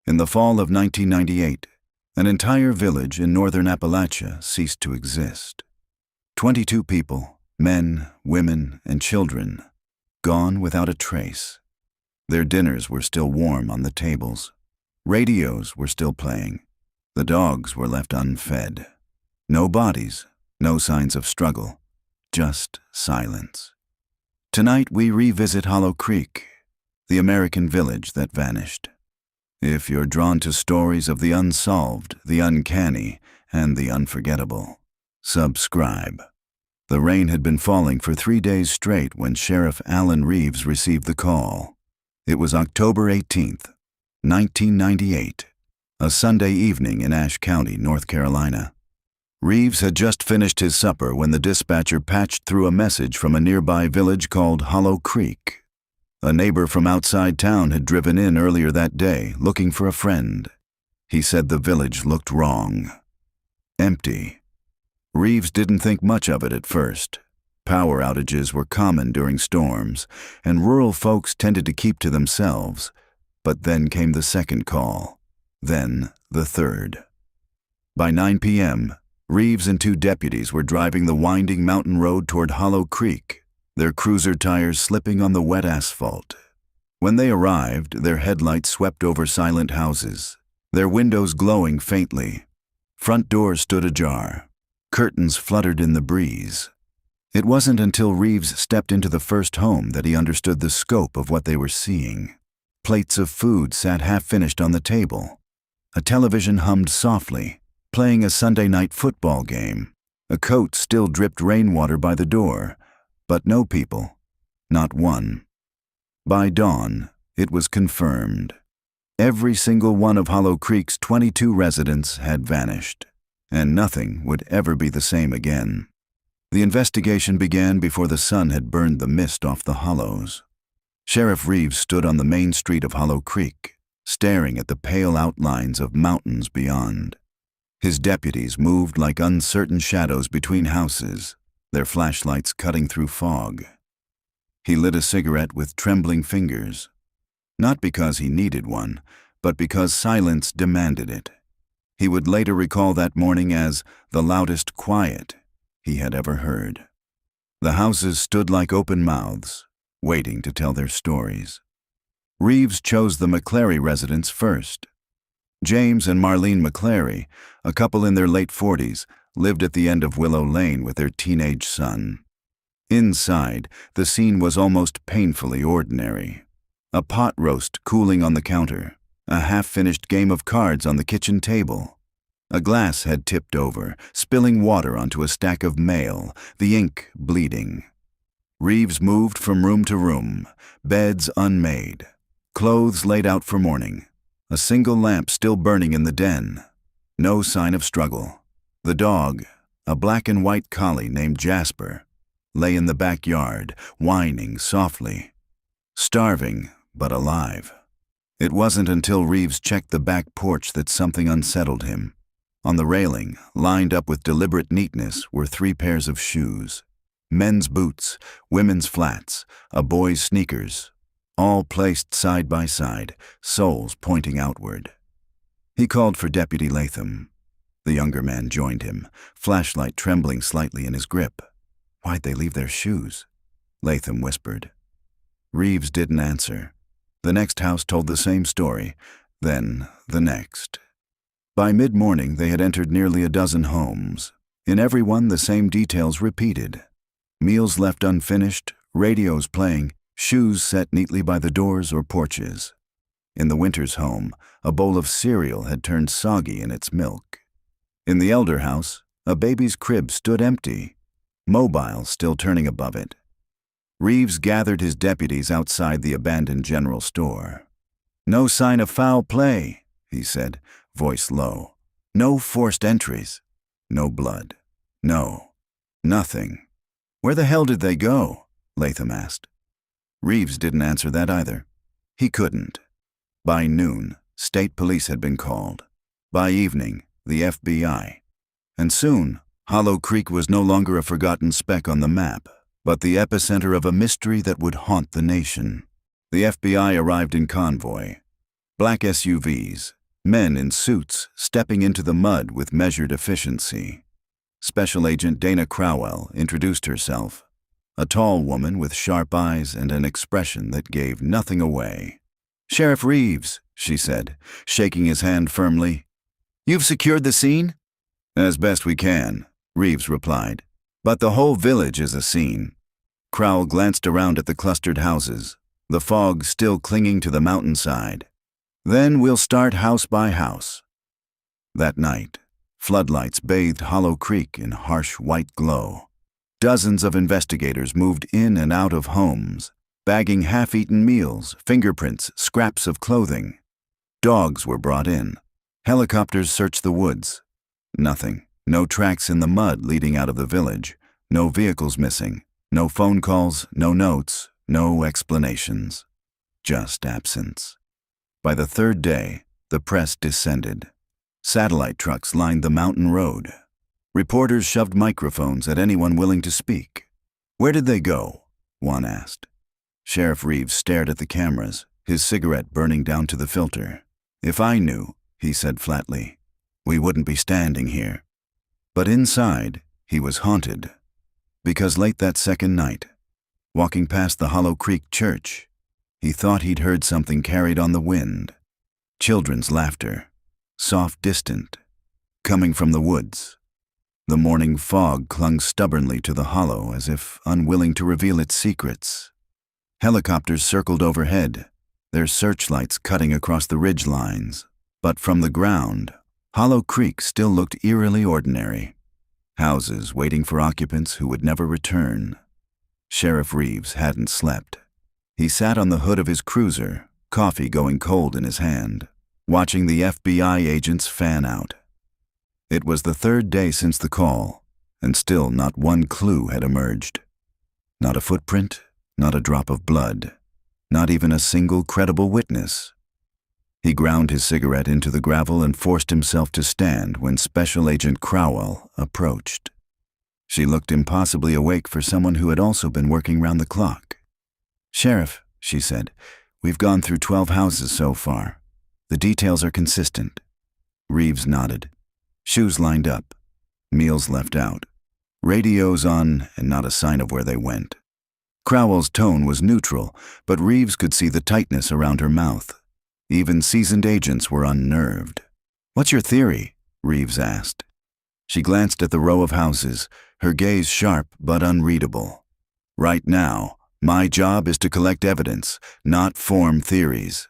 In the fall of 1998, an entire village in northern Appalachia ceased to exist. 22 people, men, women, and children, gone without a trace. Their dinners were still warm on the tables. Radios were still playing. The dogs were left unfed. No bodies, no signs of struggle, just silence. Tonight we revisit Hollow Creek, the American village that vanished. If you're drawn to stories of the unsolved, the uncanny, and the unforgettable, subscribe. The rain had been falling for 3 days straight when Sheriff Alan Reeves received the call. It was October 18th, 1998, a Sunday evening in Ashe County, North Carolina. Reeves had just finished his supper when the dispatcher patched through a message from a nearby village called Hollow Creek. A neighbor from outside town had driven in earlier that day looking for a friend. He said the village looked wrong. Empty. Reeves didn't think much of it at first. Power outages were common during storms, and rural folks tended to keep to themselves. But then came the second call. Then the third. By 9 p.m., Reeves and 2 deputies were driving the winding mountain road toward Hollow Creek, their cruiser tires slipping on the wet asphalt. When they arrived, their headlights swept over silent houses, their windows glowing faintly. Front doors stood ajar. Curtains fluttered in the breeze. It wasn't until Reeves stepped into the first home that he understood the scope of what they were seeing. Plates of food sat half-finished on the table. A television hummed softly, playing a Sunday night football game. A coat still dripped rainwater by the door, but no people, not one. By dawn, it was confirmed. Every single one of Hollow Creek's 22 residents had vanished, and nothing would ever be the same again. The investigation began before the sun had burned the mist off the hollows. Sheriff Reeves stood on the main street of Hollow Creek, staring at the pale outlines of mountains beyond. His deputies moved like uncertain shadows between houses, their flashlights cutting through fog. He lit a cigarette with trembling fingers, not because he needed one, but because silence demanded it. He would later recall that morning as the loudest quiet he had ever heard. The houses stood like open mouths, waiting to tell their stories. Reeves chose the McClary residence first. James and Marlene McClary, a couple in their late 40s, lived at the end of Willow Lane with their teenage son. Inside, the scene was almost painfully ordinary. A pot roast cooling on the counter, a half-finished game of cards on the kitchen table. A glass had tipped over, spilling water onto a stack of mail, the ink bleeding. Reeves moved from room to room, beds unmade, clothes laid out for morning, a single lamp still burning in the den. No sign of struggle. The dog, a black and white collie named Jasper, lay in the backyard, whining softly. Starving, but alive. It wasn't until Reeves checked the back porch that something unsettled him. On the railing, lined up with deliberate neatness, were 3 pairs of shoes. Men's boots, women's flats, a boy's sneakers, all placed side by side, soles pointing outward. He called for Deputy Latham. The younger man joined him, flashlight trembling slightly in his grip. "Why'd they leave their shoes?" Latham whispered. Reeves didn't answer. The next house told the same story, then the next. By mid-morning, they had entered nearly a dozen homes. In every one, the same details repeated. Meals left unfinished, radios playing, shoes set neatly by the doors or porches. In the Winters home, a bowl of cereal had turned soggy in its milk. In the Elder house, a baby's crib stood empty, mobile still turning above it. Reeves gathered his deputies outside the abandoned general store. "No sign of foul play," he said, voice low. "No forced entries. No blood. No. Nothing." "Where the hell did they go?" Latham asked. Reeves didn't answer that either. He couldn't. By noon, state police had been called. By evening, the FBI. And soon, Hollow Creek was no longer a forgotten speck on the map, but the epicenter of a mystery that would haunt the nation. The FBI arrived in convoy. Black SUVs, men in suits stepping into the mud with measured efficiency. Special Agent Dana Crowell introduced herself, a tall woman with sharp eyes and an expression that gave nothing away. "Sheriff Reeves," she said, shaking his hand firmly. "You've secured the scene?" "As best we can," Reeves replied. "But the whole village is a scene." Crowell glanced around at the clustered houses, the fog still clinging to the mountainside. "Then we'll start house by house." That night, floodlights bathed Hollow Creek in harsh white glow. Dozens of investigators moved in and out of homes, bagging half-eaten meals, fingerprints, scraps of clothing. Dogs were brought in. Helicopters searched the woods. Nothing. No tracks in the mud leading out of the village. No vehicles missing. No phone calls, no notes, no explanations. Just absence. By the third day, the press descended. Satellite trucks lined the mountain road. Reporters shoved microphones at anyone willing to speak. "Where did they go?" one asked. Sheriff Reeves stared at the cameras, his cigarette burning down to the filter. "If I knew," he said flatly, "we wouldn't be standing here." But inside, he was haunted. Because late that second night, walking past the Hollow Creek church, he thought he'd heard something carried on the wind. Children's laughter, soft, distant, coming from the woods. The morning fog clung stubbornly to the hollow as if unwilling to reveal its secrets. Helicopters circled overhead, their searchlights cutting across the ridge lines. But from the ground, Hollow Creek still looked eerily ordinary. Houses waiting for occupants who would never return. Sheriff Reeves hadn't slept. He sat on the hood of his cruiser, coffee going cold in his hand, watching the FBI agents fan out. It was the third day since the call, and still not one clue had emerged. Not a footprint, not a drop of blood, not even a single credible witness. He ground his cigarette into the gravel and forced himself to stand when Special Agent Crowell approached. She looked impossibly awake for someone who had also been working round the clock. "Sheriff," she said, "we've gone through 12 houses so far. The details are consistent." Reeves nodded. Shoes lined up, meals left out, radios on, and not a sign of where they went. Crowell's tone was neutral, but Reeves could see the tightness around her mouth. Even seasoned agents were unnerved. "What's your theory?" Reeves asked. She glanced at the row of houses, her gaze sharp but unreadable. "Right now, my job is to collect evidence, not form theories."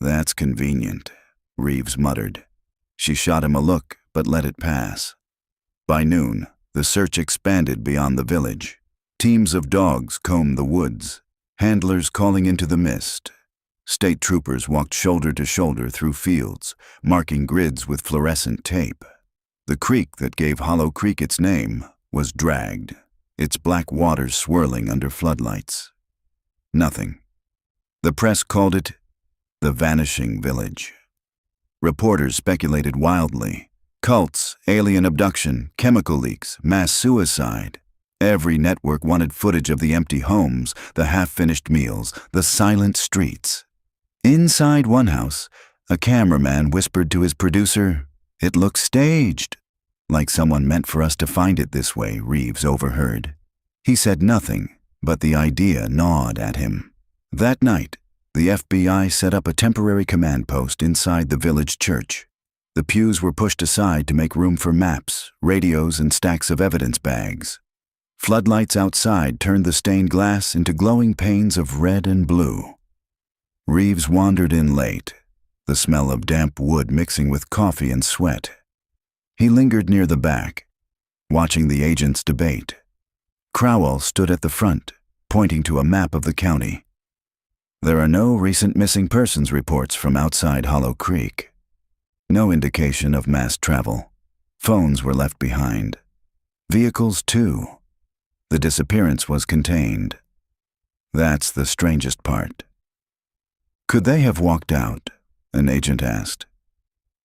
"That's convenient," Reeves muttered. She shot him a look, but let it pass. By noon, the search expanded beyond the village. Teams of dogs combed the woods, handlers calling into the mist. State troopers walked shoulder to shoulder through fields, marking grids with fluorescent tape. The creek that gave Hollow Creek its name was dragged, its black waters swirling under floodlights. Nothing. The press called it the Vanishing Village. Reporters speculated wildly. Cults, alien abduction, chemical leaks, mass suicide. Every network wanted footage of the empty homes, the half-finished meals, the silent streets. Inside one house, a cameraman whispered to his producer, "It looks staged." Like someone meant for us to find it this way, Reeves overheard. He said nothing, but the idea gnawed at him. That night, the FBI set up a temporary command post inside the village church. The pews were pushed aside to make room for maps, radios, and stacks of evidence bags. Floodlights outside turned the stained glass into glowing panes of red and blue. Reeves wandered in late, the smell of damp wood mixing with coffee and sweat. He lingered near the back, watching the agents debate. Crowell stood at the front, pointing to a map of the county. There are no recent missing persons reports from outside Hollow Creek. No indication of mass travel. Phones were left behind. Vehicles, too. The disappearance was contained. That's the strangest part. "Could they have walked out?" an agent asked.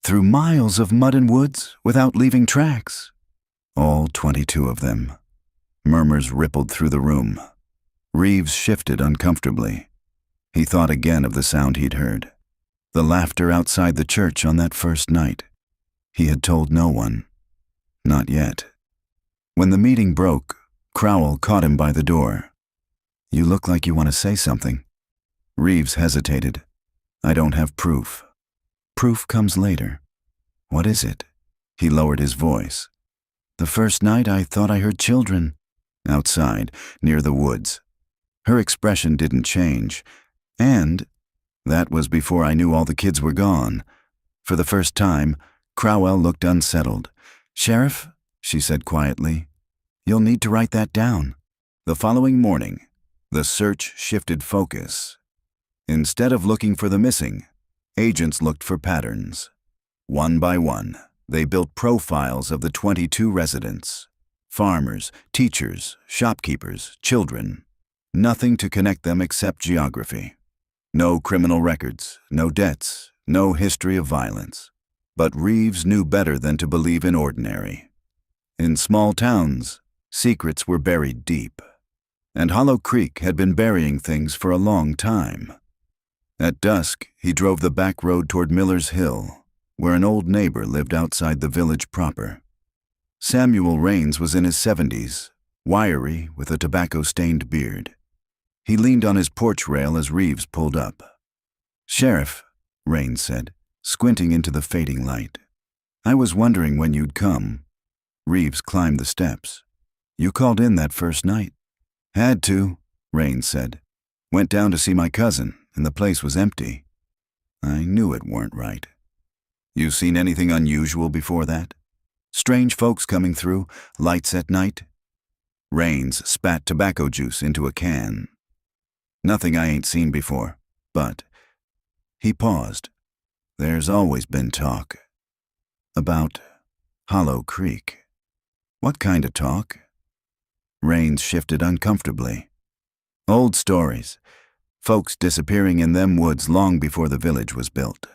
"Through miles of mud and woods without leaving tracks?" "All 22 of them." Murmurs rippled through the room. Reeves shifted uncomfortably. He thought again of the sound he'd heard. The laughter outside the church on that first night. He had told no one. Not yet. When the meeting broke, Crowell caught him by the door. "You look like you want to say something." Reeves hesitated. "I don't have proof." "Proof comes later." "What is it?" He lowered his voice. "The first night I thought I heard children." Outside, near the woods. Her expression didn't change. And that was before I knew all the kids were gone. For the first time, Crowell looked unsettled. "Sheriff," she said quietly, "you'll need to write that down." The following morning, the search shifted focus. Instead of looking for the missing, agents looked for patterns. One by one, they built profiles of the 22 residents. Farmers, teachers, shopkeepers, children. Nothing to connect them except geography. No criminal records, no debts, no history of violence. But Reeves knew better than to believe in ordinary. In small towns, secrets were buried deep. And Hollow Creek had been burying things for a long time. At dusk, he drove the back road toward Miller's Hill, where an old neighbor lived outside the village proper. Samuel Raines was in his 70s, wiry with a tobacco-stained beard. He leaned on his porch rail as Reeves pulled up. "Sheriff," Raines said, squinting into the fading light. "I was wondering when you'd come." Reeves climbed the steps. "You called in that first night." "Had to," Raines said. "Went down to see my cousin, and the place was empty. I knew it weren't right." "You seen anything unusual before that? Strange folks coming through, lights at night?" Raines spat tobacco juice into a can. "Nothing I ain't seen before, but..." He paused. "There's always been talk." "About Hollow Creek." "What kind of talk?" Raines shifted uncomfortably. "Old stories. Folks disappearing in them woods long before the village was built.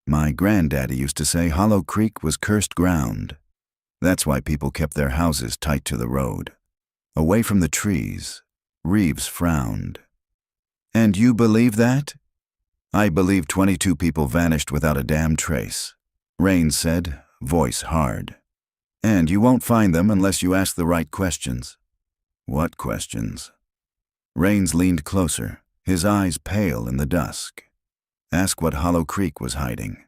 My granddaddy used to say Hollow Creek was cursed ground. That's why people kept their houses tight to the road, away from the trees." Reeves frowned. "And you believe that?" "I believe 22 people vanished without a damn trace," Raines said, voice hard. "And you won't find them unless you ask the right questions." "What questions?" Raines leaned closer, his eyes pale in the dusk. "Ask what Hollow Creek was hiding.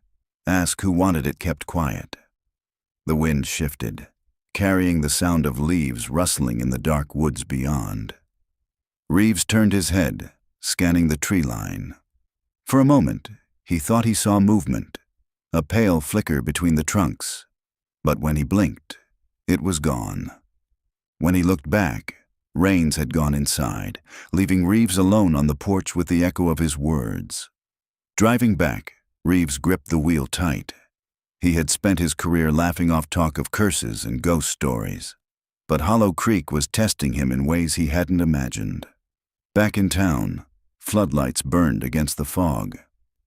Ask who wanted it kept quiet." The wind shifted, carrying the sound of leaves rustling in the dark woods beyond. Reeves turned his head, scanning the tree line. For a moment, he thought he saw movement, a pale flicker between the trunks. But when he blinked, it was gone. When he looked back, Raines had gone inside, leaving Reeves alone on the porch with the echo of his words. Driving back, Reeves gripped the wheel tight. He had spent his career laughing off talk of curses and ghost stories. But Hollow Creek was testing him in ways he hadn't imagined. Back in town, floodlights burned against the fog.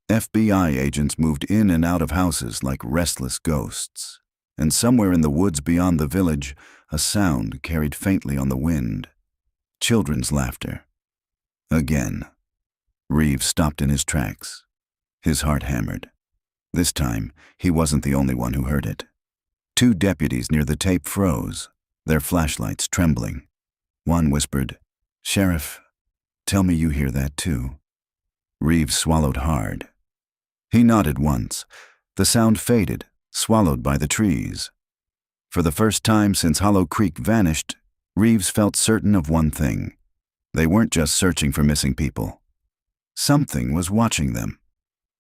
FBI agents moved in and out of houses like restless ghosts. And somewhere in the woods beyond the village, a sound carried faintly on the wind. Children's laughter. Again. Reeves stopped in his tracks. His heart hammered. This time, he wasn't the only one who heard it. 2 deputies near the tape froze, their flashlights trembling. One whispered, "Sheriff, tell me you hear that too." Reeves swallowed hard. He nodded once. The sound faded, swallowed by the trees. For the first time since Hollow Creek vanished, Reeves felt certain of one thing. They weren't just searching for missing people. Something was watching them.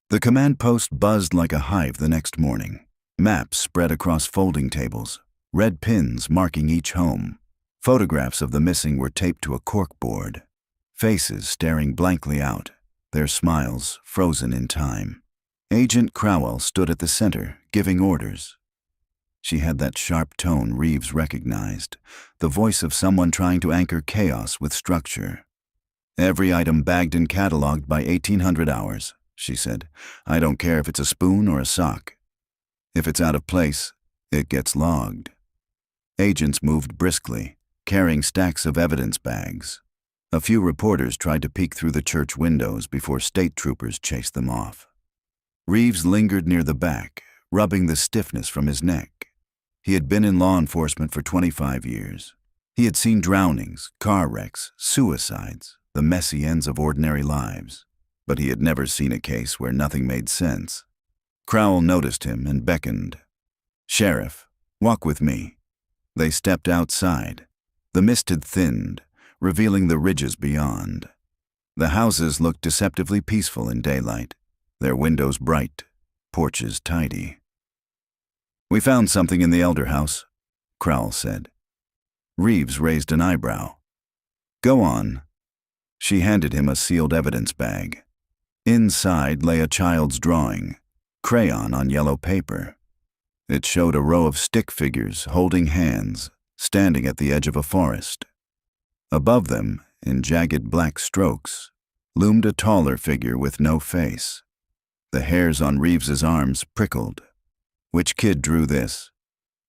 The command post buzzed like a hive the next morning. Maps spread across folding tables, red pins marking each home. Photographs of the missing were taped to a corkboard. Faces staring blankly out, their smiles frozen in time. Agent Crowell stood at the center, giving orders. She had that sharp tone Reeves recognized, the voice of someone trying to anchor chaos with structure. "Every item bagged and cataloged by 1800 hours," she said. "I don't care if it's a spoon or a sock. If it's out of place, it gets logged." Agents moved briskly, carrying stacks of evidence bags. A few reporters tried to peek through the church windows before state troopers chased them off. Reeves lingered near the back, rubbing the stiffness from his neck. He had been in law enforcement for 25 years. He had seen drownings, car wrecks, suicides, the messy ends of ordinary lives. But he had never seen a case where nothing made sense. Crowell noticed him and beckoned. "Sheriff, walk with me." They stepped outside. The mist had thinned, revealing the ridges beyond. The houses looked deceptively peaceful in daylight, their windows bright, porches tidy. "We found something in the elder house," Crowell said. Reeves raised an eyebrow. "Go on." She handed him a sealed evidence bag. Inside lay a child's drawing, crayon on yellow paper. It showed a row of stick figures holding hands, standing at the edge of a forest. Above them, in jagged black strokes, loomed a taller figure with no face. The hairs on Reeves's arms prickled. "Which kid drew this?"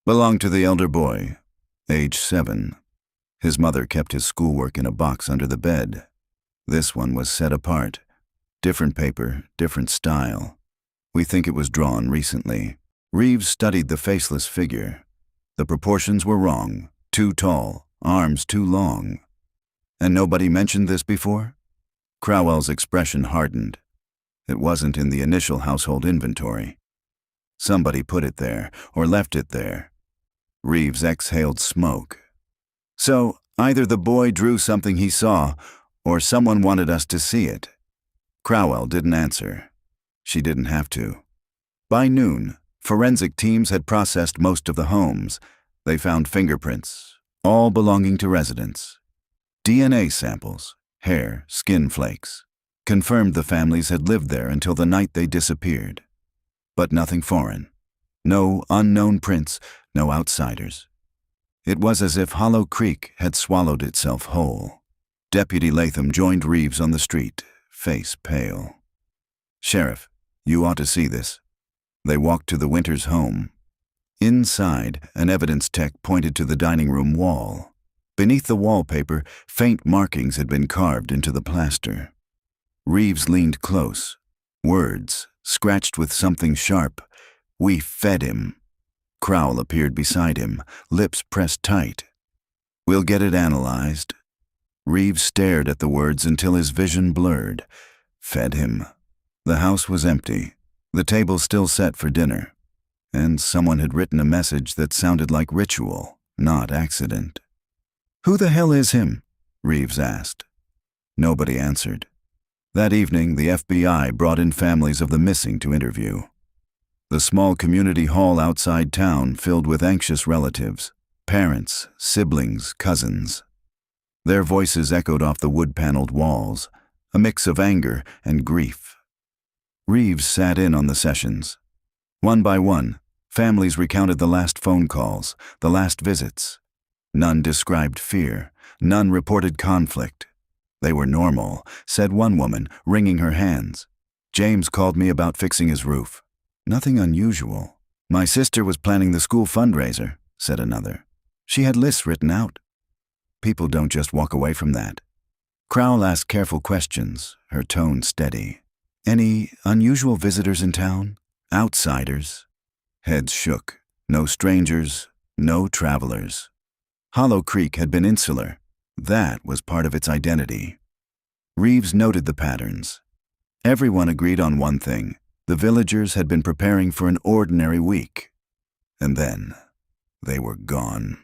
"Belonged to the elder boy, age 7. His mother kept his schoolwork in a box under the bed. This one was set apart. Different paper, different style. We think it was drawn recently." Reeves studied the faceless figure. The proportions were wrong, too tall, arms too long. "And nobody mentioned this before?" Crowell's expression hardened. It wasn't in the initial household inventory. Somebody put it there, or left it there. Reeves exhaled smoke. "So, either the boy drew something he saw, or someone wanted us to see it." Crowell didn't answer. She didn't have to. By noon, forensic teams had processed most of the homes. They found fingerprints, all belonging to residents. DNA samples, hair, skin flakes, confirmed the families had lived there until the night they disappeared. But nothing foreign. No unknown prints, no outsiders. It was as if Hollow Creek had swallowed itself whole. Deputy Latham joined Reeves on the street, face pale. "Sheriff, you ought to see this." They walked to the Winters' home. Inside, an evidence tech pointed to the dining room wall. Beneath the wallpaper, faint markings had been carved into the plaster. Reeves leaned close. Words, scratched with something sharp. "We fed him." Crowell appeared beside him, lips pressed tight. "We'll get it analyzed." Reeves stared at the words until his vision blurred. Fed him. The house was empty, the table still set for dinner. And someone had written a message that sounded like ritual, not accident. "Who the hell is him?" Reeves asked. Nobody answered. That evening, the FBI brought in families of the missing to interview. The small community hall outside town filled with anxious relatives, parents, siblings, cousins. Their voices echoed off the wood-paneled walls, a mix of anger and grief. Reeves sat in on the sessions. One by one, families recounted the last phone calls, the last visits. None described fear, none reported conflict. "They were normal," said one woman, wringing her hands. "James called me about fixing his roof. Nothing unusual." "My sister was planning the school fundraiser," said another. "She had lists written out." People don't just walk away from that. Crowell asked careful questions, her tone steady. "Any unusual visitors in town? Outsiders?" Heads shook. No strangers, no travelers. Hollow Creek had been insular. That was part of its identity. Reeves noted the patterns. Everyone agreed on one thing. The villagers had been preparing for an ordinary week. And then, they were gone.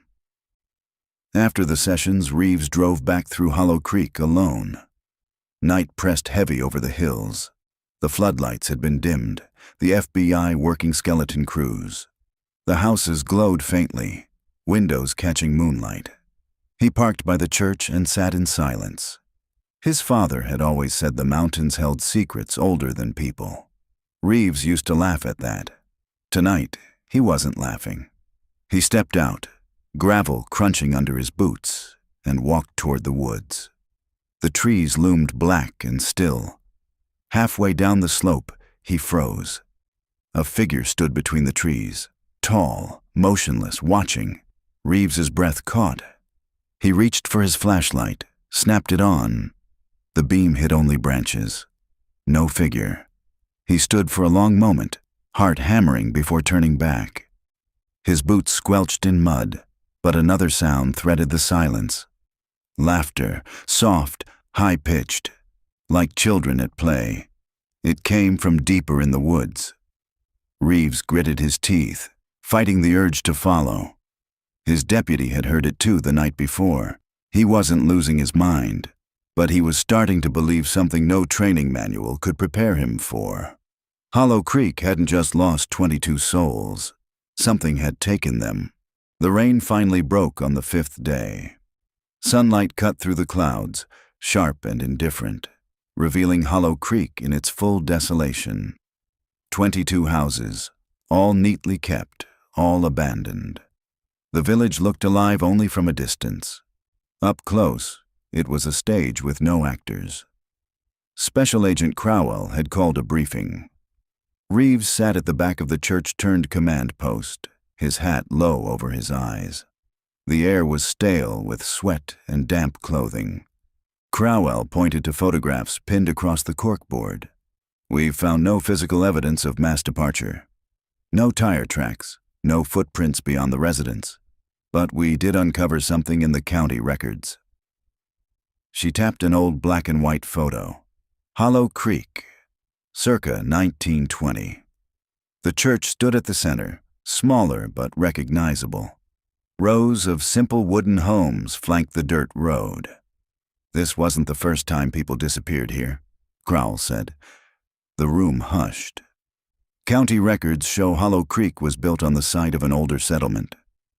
After the sessions, Reeves drove back through Hollow Creek alone. Night pressed heavy over the hills. The floodlights had been dimmed, the FBI working skeleton crews. The houses glowed faintly, windows catching moonlight. He parked by the church and sat in silence. His father had always said the mountains held secrets older than people. Reeves used to laugh at that. Tonight, he wasn't laughing. He stepped out, gravel crunching under his boots, and walked toward the woods. The trees loomed black and still. Halfway down the slope, he froze. A figure stood between the trees, tall, motionless, watching. Reeves's breath caught. He reached for his flashlight, snapped it on. The beam hit only branches. No figure. He stood for a long moment, heart hammering before turning back. His boots squelched in mud, but another sound threaded the silence. Laughter, soft, high-pitched, like children at play. It came from deeper in the woods. Reeves gritted his teeth, fighting the urge to follow. His deputy had heard it too the night before. He wasn't losing his mind, but he was starting to believe something no training manual could prepare him for. Hollow Creek hadn't just lost 22 souls. Something had taken them. The rain finally broke on the 5th day. Sunlight cut through the clouds, sharp and indifferent, revealing Hollow Creek in its full desolation. 22 houses, all neatly kept, all abandoned. The village looked alive only from a distance. Up close, it was a stage with no actors. Special Agent Crowell had called a briefing. Reeves sat at the back of the church-turned command post, his hat low over his eyes. The air was stale with sweat and damp clothing. Crowell pointed to photographs pinned across the corkboard. "We've found no physical evidence of mass departure. No tire tracks, no footprints beyond the residence. But we did uncover something in the county records." She tapped an old black and white photo. Hollow Creek, circa 1920. The church stood at the center, smaller but recognizable. Rows of simple wooden homes flanked the dirt road. "This wasn't the first time people disappeared here," Crowell said. The room hushed. County records show Hollow Creek was built on the site of an older settlement,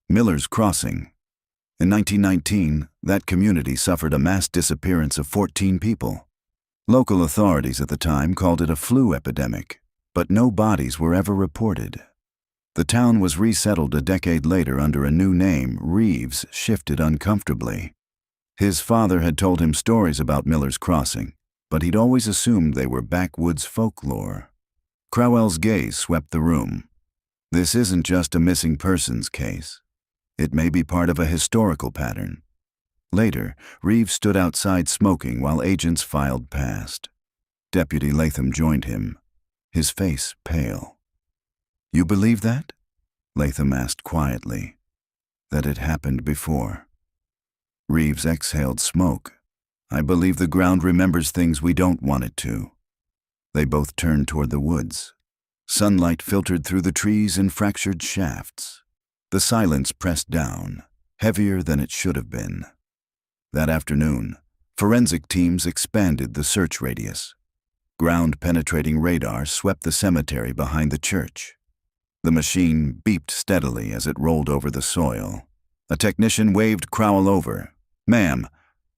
Miller's Crossing. In 1919, that community suffered a mass disappearance of 14 people. Local authorities at the time called it a flu epidemic, but no bodies were ever reported. The town was resettled a decade later under a new name. Reeves shifted uncomfortably. His father had told him stories about Miller's Crossing, but he'd always assumed they were backwoods folklore. Crowell's gaze swept the room. This isn't just a missing persons case. It may be part of a historical pattern. Later, Reeves stood outside smoking while agents filed past. Deputy Latham joined him, his face pale. "You believe that?" Latham asked quietly. "That it happened before?" Reeves exhaled smoke. "I believe the ground remembers things we don't want it to." They both turned toward the woods. Sunlight filtered through the trees in fractured shafts. The silence pressed down, heavier than it should have been. That afternoon, forensic teams expanded the search radius. Ground-penetrating radar swept the cemetery behind the church. The machine beeped steadily as it rolled over the soil. A technician waved Crowell over. "Ma'am,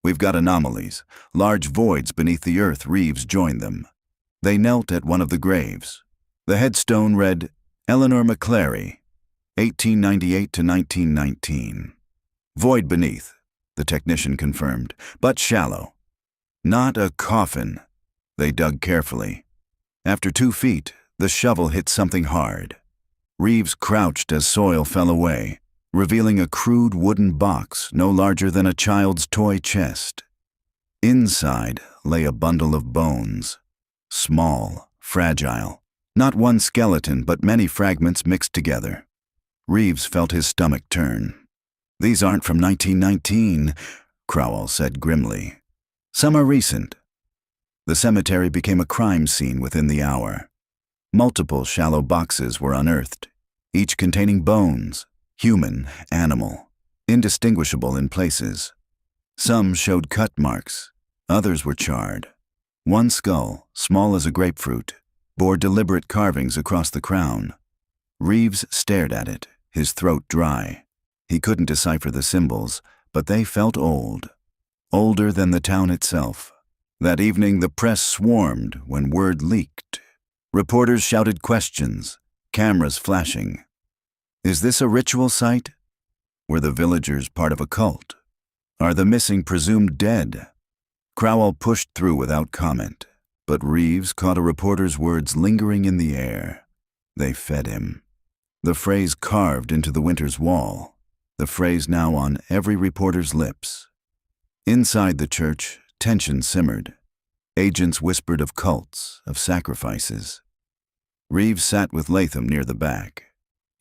we've got anomalies, large voids beneath the earth." Reeves joined them. They knelt at one of the graves. The headstone read, "Eleanor McClary, 1898 to 1919. "Void beneath," the technician confirmed, "but shallow." "Not a coffin." They dug carefully. After 2 feet, the shovel hit something hard. Reeves crouched as soil fell away, revealing a crude wooden box no larger than a child's toy chest. Inside lay a bundle of bones. Small, fragile. Not one skeleton, but many fragments mixed together. Reeves felt his stomach turn. "These aren't from 1919, Crowell said grimly. "Some are recent." The cemetery became a crime scene within the hour. Multiple shallow boxes were unearthed, each containing bones, human, animal, indistinguishable in places. Some showed cut marks, others were charred. One skull, small as a grapefruit, bore deliberate carvings across the crown. Reeves stared at it, his throat dry. He couldn't decipher the symbols, but they felt old. Older than the town itself. That evening the press swarmed when word leaked. Reporters shouted questions, cameras flashing. Is this a ritual site? Were the villagers part of a cult? Are the missing presumed dead? Crowell pushed through without comment, but Reeves caught a reporter's words lingering in the air. They fed him. The phrase carved into the winter's wall, the phrase now on every reporter's lips. Inside the church, tension simmered. Agents whispered of cults, of sacrifices. Reeves sat with Latham near the back.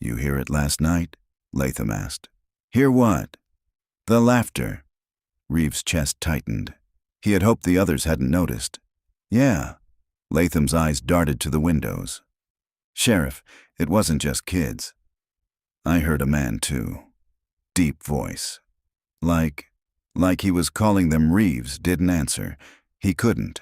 "You hear it last night?" Latham asked. "Hear what?" "The laughter." Reeves' chest tightened. He had hoped the others hadn't noticed. "Yeah." Latham's eyes darted to the windows. "Sheriff, it wasn't just kids. I heard a man, too. Deep voice. Like he was calling them." Reeves didn't answer. He couldn't.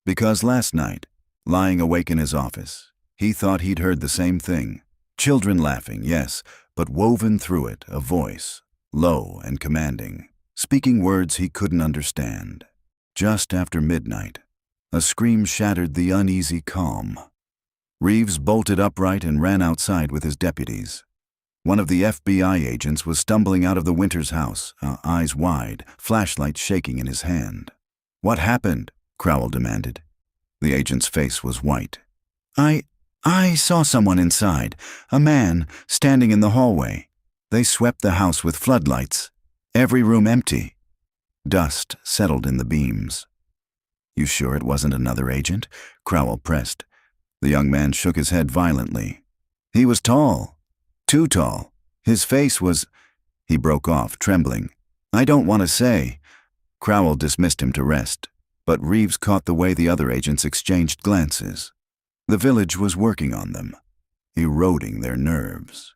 Because last night, lying awake in his office, he thought he'd heard the same thing. Children laughing, yes, but woven through it a voice, low and commanding, speaking words he couldn't understand. Just after midnight, a scream shattered the uneasy calm. Reeves bolted upright and ran outside with his deputies. One of the FBI agents was stumbling out of the Winters house, eyes wide, flashlight shaking in his hand. "What happened?" Crowell demanded. The agent's face was white. I saw someone inside, a man, standing in the hallway. They swept the house with floodlights. Every room empty. Dust settled in the beams. "You sure it wasn't another agent?" Crowell pressed. The young man shook his head violently. "He was tall. Too tall. His face was—" He broke off, trembling. "I don't want to say." Crowell dismissed him to rest, but Reeves caught the way the other agents exchanged glances. The village was working on them, eroding their nerves.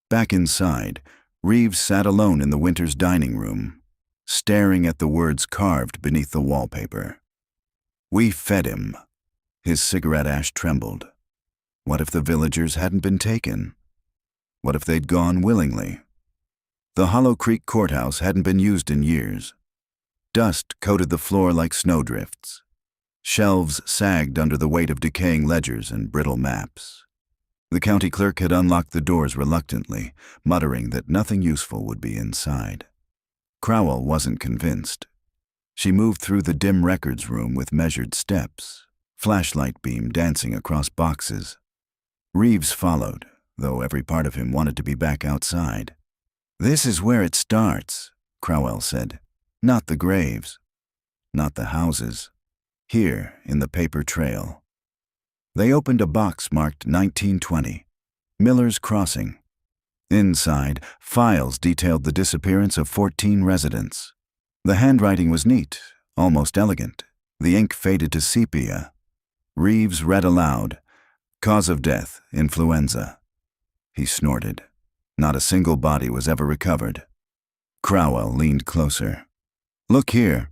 Back inside, Reeves sat alone in the Winters dining room, staring at the words carved beneath the wallpaper. "We fed him." His cigarette ash trembled. What if the villagers hadn't been taken? What if they'd gone willingly? The Hollow Creek courthouse hadn't been used in years. Dust coated the floor like snowdrifts. Shelves sagged under the weight of decaying ledgers and brittle maps. The county clerk had unlocked the doors reluctantly, muttering that nothing useful would be inside. Crowell wasn't convinced. She moved through the dim records room with measured steps, flashlight beam dancing across boxes. Reeves followed, though every part of him wanted to be back outside. "This is where it starts," Crowell said. "Not the graves. Not the houses. Here, in the paper trail." They opened a box marked 1920, Miller's Crossing. Inside, files detailed the disappearance of 14 residents. The handwriting was neat, almost elegant. The ink faded to sepia. Reeves read aloud, "Cause of death, influenza." He snorted. Not a single body was ever recovered. Crowell leaned closer. "Look here."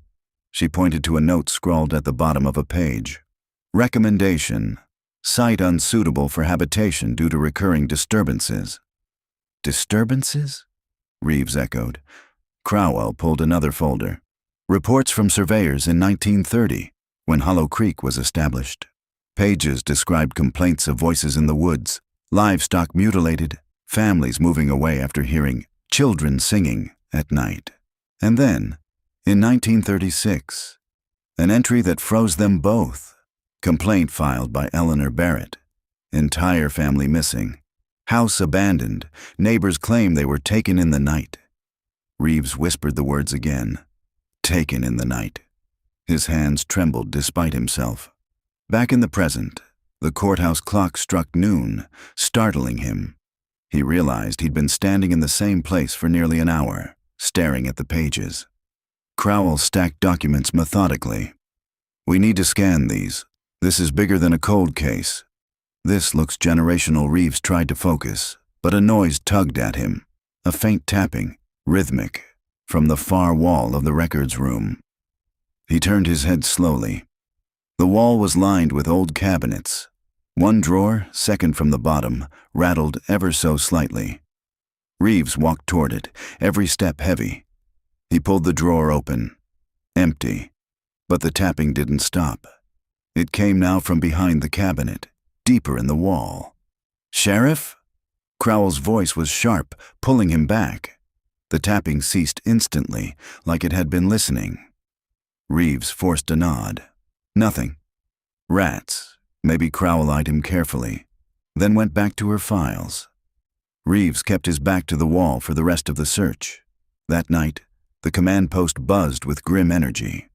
She pointed to a note scrawled at the bottom of a page. "Recommendation. Site unsuitable for habitation due to recurring disturbances." "Disturbances?" Reeves echoed. Crowell pulled another folder. "Reports from surveyors in 1930, when Hollow Creek was established." Pages described complaints of voices in the woods, livestock mutilated, families moving away after hearing children singing at night. And then, in 1936, an entry that froze them both. Complaint filed by Eleanor Barrett. Entire family missing. House abandoned. Neighbors claim they were taken in the night. Reeves whispered the words again. Taken in the night. His hands trembled despite himself. Back in the present, the courthouse clock struck noon, startling him. He realized he'd been standing in the same place for nearly an hour, staring at the pages. Crowell stacked documents methodically. "We need to scan these. This is bigger than a cold case. This looks generational." Reeves tried to focus, but a noise tugged at him. A faint tapping, rhythmic, from the far wall of the records room. He turned his head slowly. The wall was lined with old cabinets. One drawer, second from the bottom, rattled ever so slightly. Reeves walked toward it, every step heavy. He pulled the drawer open. Empty. But the tapping didn't stop. It came now from behind the cabinet, deeper in the wall. "Sheriff?" Crowell's voice was sharp, pulling him back. The tapping ceased instantly, like it had been listening. Reeves forced a nod. Nothing. Rats. Maybe Crowell eyed him carefully, then went back to her files. Reeves kept his back to the wall for the rest of the search. That night, the command post buzzed with grim energy.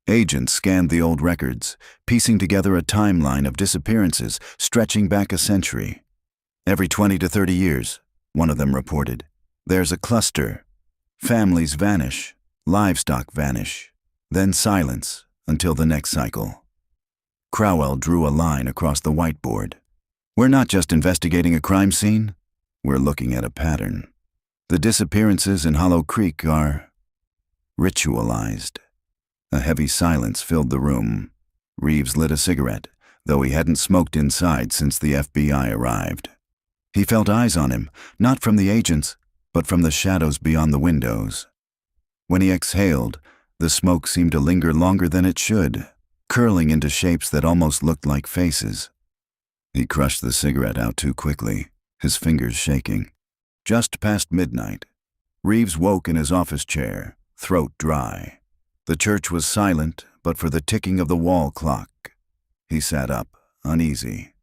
Agents scanned the old records, piecing together a timeline of disappearances stretching back a century. Every 20 to 30 years, one of them reported, there's a cluster. Families vanish, livestock vanish, then silence until the next cycle. Crowell drew a line across the whiteboard. We're not just investigating a crime scene, we're looking at a pattern. The disappearances in Hollow Creek are ritualized. A heavy silence filled the room. Reeves lit a cigarette, though he hadn't smoked inside since the FBI arrived. He felt eyes on him, not from the agents, but from the shadows beyond the windows. When he exhaled, the smoke seemed to linger longer than it should, curling into shapes that almost looked like faces. He crushed the cigarette out too quickly, his fingers shaking. Just past midnight, Reeves woke in his office chair, throat dry. The church was silent, but for the ticking of the wall clock. He sat up, uneasy.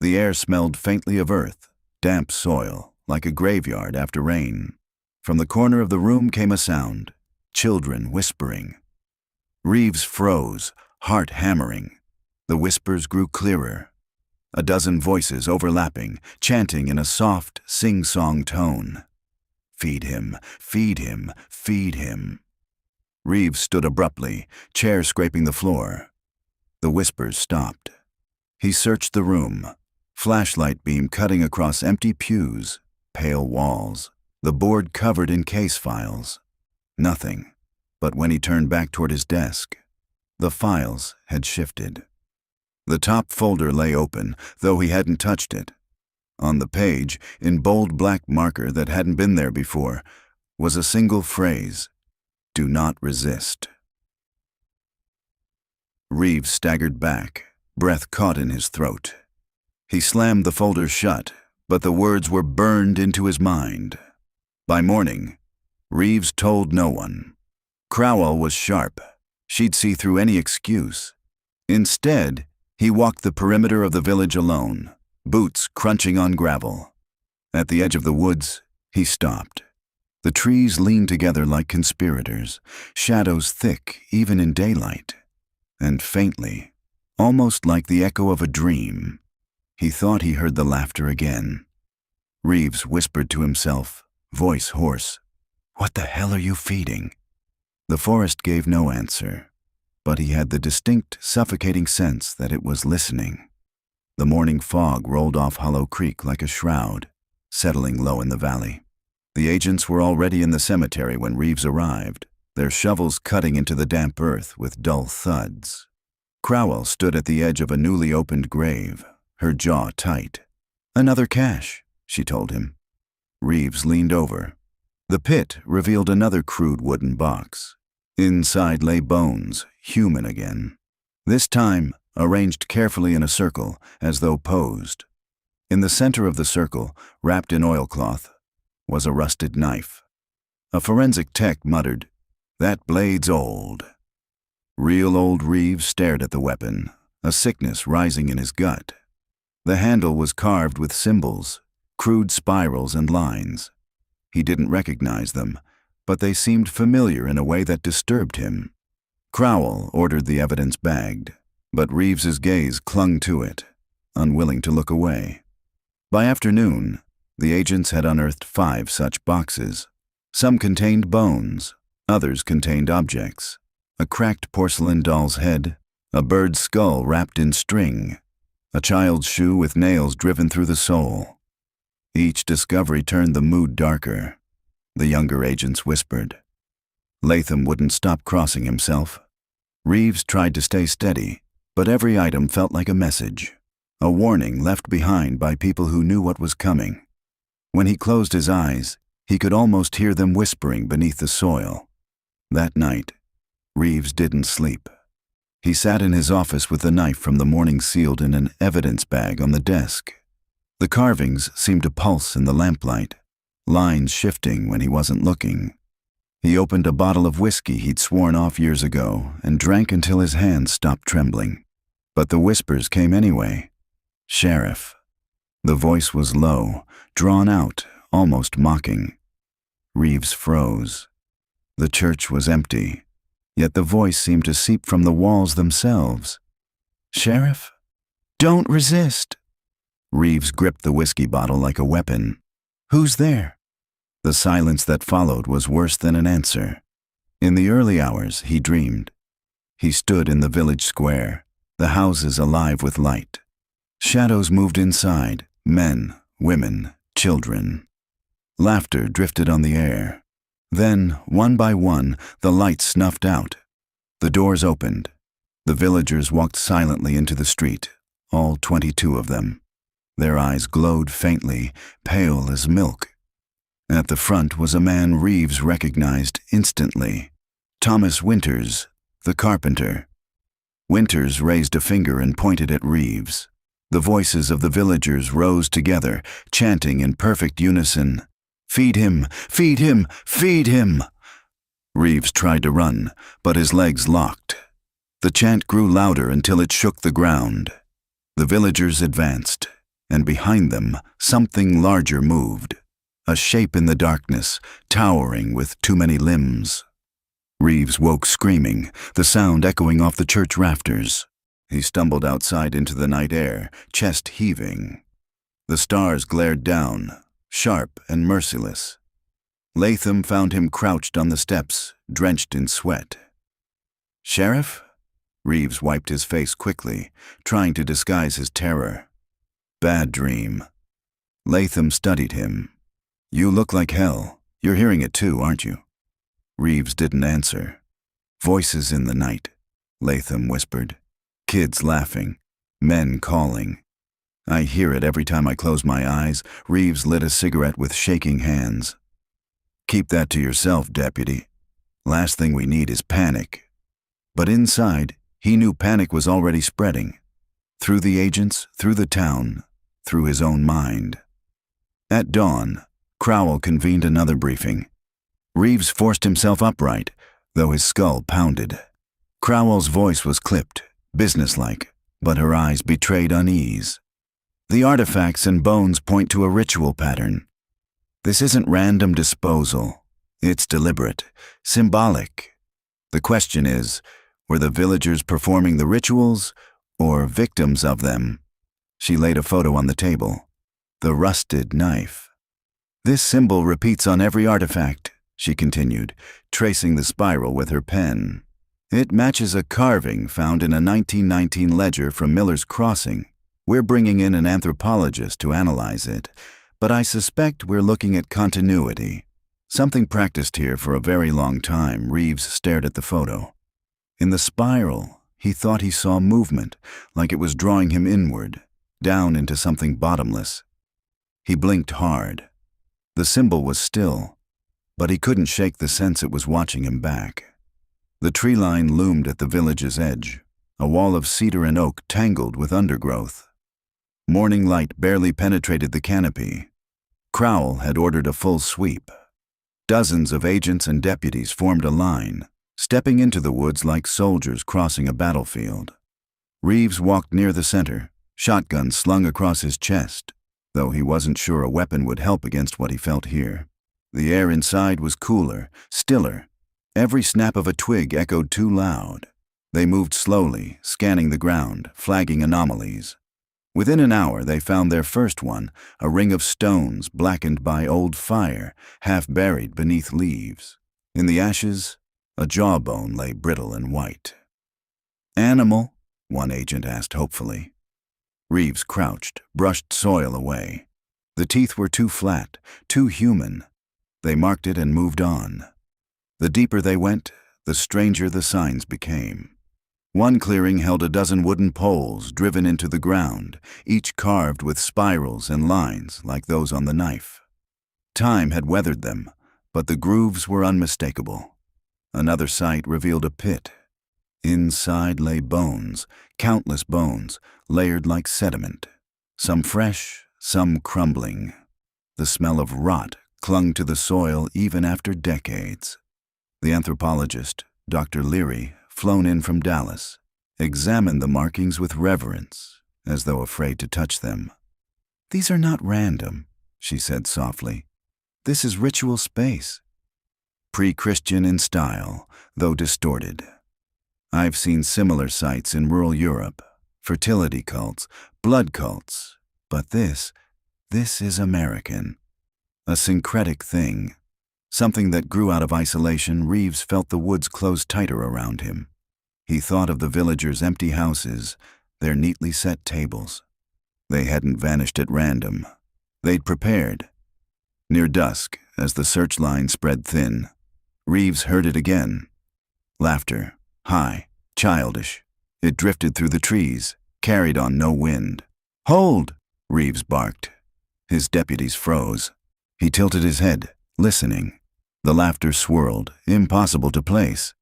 The air smelled faintly of earth, damp soil, like a graveyard after rain. From the corner of the room came a sound, children whispering. Reeves froze, heart hammering. The whispers grew clearer. A dozen voices overlapping, chanting in a soft, sing-song tone. Feed him, feed him, feed him. Reeves stood abruptly, chair scraping the floor. The whispers stopped. He searched the room, flashlight beam cutting across empty pews, pale walls, the board covered in case files. Nothing. But when he turned back toward his desk, the files had shifted. The top folder lay open, though he hadn't touched it. On the page, in bold black marker that hadn't been there before, was a single phrase: do not resist. Reeves staggered back, breath caught in his throat. He slammed the folder shut, but the words were burned into his mind. By morning, Reeves told no one. Crowell was sharp. She'd see through any excuse. Instead, he walked the perimeter of the village alone, boots crunching on gravel. At the edge of the woods, he stopped. The trees leaned together like conspirators, shadows thick even in daylight. And faintly, almost like the echo of a dream, he thought he heard the laughter again. Reeves whispered to himself, voice hoarse, "What the hell are you feeding?" The forest gave no answer, but he had the distinct, suffocating sense that it was listening. The morning fog rolled off Hollow Creek like a shroud, settling low in the valley. The agents were already in the cemetery when Reeves arrived, their shovels cutting into the damp earth with dull thuds. Crowell stood at the edge of a newly opened grave, her jaw tight. "Another cache," she told him. Reeves leaned over. The pit revealed another crude wooden box. Inside lay bones, human again. This time, arranged carefully in a circle, as though posed. In the center of the circle, wrapped in oilcloth, was a rusted knife. A forensic tech muttered, "That blade's old." Real old Reeves stared at the weapon, a sickness rising in his gut. The handle was carved with symbols, crude spirals and lines. He didn't recognize them, but they seemed familiar in a way that disturbed him. Crowell ordered the evidence bagged, but Reeves's gaze clung to it, unwilling to look away. By afternoon, the agents had unearthed 5 such boxes. Some contained bones, others contained objects. A cracked porcelain doll's head, a bird's skull wrapped in string, a child's shoe with nails driven through the sole. Each discovery turned the mood darker. The younger agents whispered. Latham wouldn't stop crossing himself. Reeves tried to stay steady, but every item felt like a message, a warning left behind by people who knew what was coming. When he closed his eyes, he could almost hear them whispering beneath the soil. That night, Reeves didn't sleep. He sat in his office with the knife from the morning sealed in an evidence bag on the desk. The carvings seemed to pulse in the lamplight, lines shifting when he wasn't looking. He opened a bottle of whiskey he'd sworn off years ago and drank until his hands stopped trembling. But the whispers came anyway. "Sheriff." The voice was low, drawn out, almost mocking. Reeves froze. The church was empty. yet the voice seemed to seep from the walls themselves. "Sheriff? Don't resist." Reeves gripped the whiskey bottle like a weapon. "Who's there?" The silence that followed was worse than an answer. In the early hours, he dreamed. He stood in the village square, the houses alive with light. Shadows moved inside, men, women, children. Laughter drifted on the air. Then, one by one, the lights snuffed out. The doors opened. The villagers walked silently into the street, all 22 of them. Their eyes glowed faintly, pale as milk. At the front was a man Reeves recognized instantly. Thomas Winters, the carpenter. Winters raised a finger and pointed at Reeves. The voices of the villagers rose together, chanting in perfect unison, "Feed him! Feed him! Feed him!" Reeves tried to run, but his legs locked. The chant grew louder until it shook the ground. The villagers advanced, and behind them, something larger moved. A shape in the darkness, towering with too many limbs. Reeves woke screaming, the sound echoing off the church rafters. He stumbled outside into the night air, chest heaving. The stars glared down, sharp and merciless. Latham found him crouched on the steps, drenched in sweat. "Sheriff?" Reeves wiped his face quickly, trying to disguise his terror. "Bad dream." Latham studied him. "You look like hell. You're hearing it too, aren't you?" Reeves didn't answer. "Voices in the night," Latham whispered. "Kids laughing. Men calling. I hear it every time I close my eyes." Reeves lit a cigarette with shaking hands. "Keep that to yourself, deputy. Last thing we need is panic." But inside, he knew panic was already spreading. Through the agents, through the town, through his own mind. At dawn, Crowell convened another briefing. Reeves forced himself upright, though his skull pounded. Crowell's voice was clipped, businesslike, but her eyes betrayed unease. "The artifacts and bones point to a ritual pattern. This isn't random disposal. It's deliberate, symbolic. The question is, were the villagers performing the rituals or victims of them?" She laid a photo on the table. The rusted knife. "This symbol repeats on every artifact," she continued, tracing the spiral with her pen. "It matches a carving found in a 1919 ledger from Miller's Crossing. We're bringing in an anthropologist to analyze it, but I suspect we're looking at continuity. Something practiced here for a very long time." Reeves stared at the photo. In the spiral, he thought he saw movement, like it was drawing him inward, down into something bottomless. He blinked hard. The symbol was still, but he couldn't shake the sense it was watching him back. The tree line loomed at the village's edge, a wall of cedar and oak tangled with undergrowth. Morning light barely penetrated the canopy. Crowell had ordered a full sweep. Dozens of agents and deputies formed a line, stepping into the woods like soldiers crossing a battlefield. Reeves walked near the center, shotgun slung across his chest, though he wasn't sure a weapon would help against what he felt here. The air inside was cooler, stiller. Every snap of a twig echoed too loud. They moved slowly, scanning the ground, flagging anomalies. Within an hour, they found their first one, a ring of stones blackened by old fire, half buried beneath leaves. In the ashes, a jawbone lay brittle and white. "Animal?" one agent asked hopefully. Reeves crouched, brushed soil away. The teeth were too flat, too human. They marked it and moved on. The deeper they went, the stranger the signs became. One clearing held a dozen wooden poles driven into the ground, each carved with spirals and lines like those on the knife. Time had weathered them, but the grooves were unmistakable. Another site revealed a pit. Inside lay bones, countless bones, layered like sediment. Some fresh, some crumbling. The smell of rot clung to the soil even after decades. The anthropologist, Dr. Leary, flown in from Dallas, examined the markings with reverence, as though afraid to touch them. "These are not random," she said softly. "This is ritual space. pre-Christian in style, though distorted. I've seen similar sites in rural Europe, fertility cults, blood cults, but this is American. A syncretic thing. Something that grew out of isolation. Reeves felt the woods close tighter around him. He thought of the villagers' empty houses, their neatly set tables. They hadn't vanished at random. They'd prepared. Near dusk, as the search line spread thin, Reeves heard it again. Laughter, high, childish. It drifted through the trees, carried on no wind. "Hold!" Reeves barked. His deputies froze. He tilted his head, listening. The laughter swirled, impossible to place.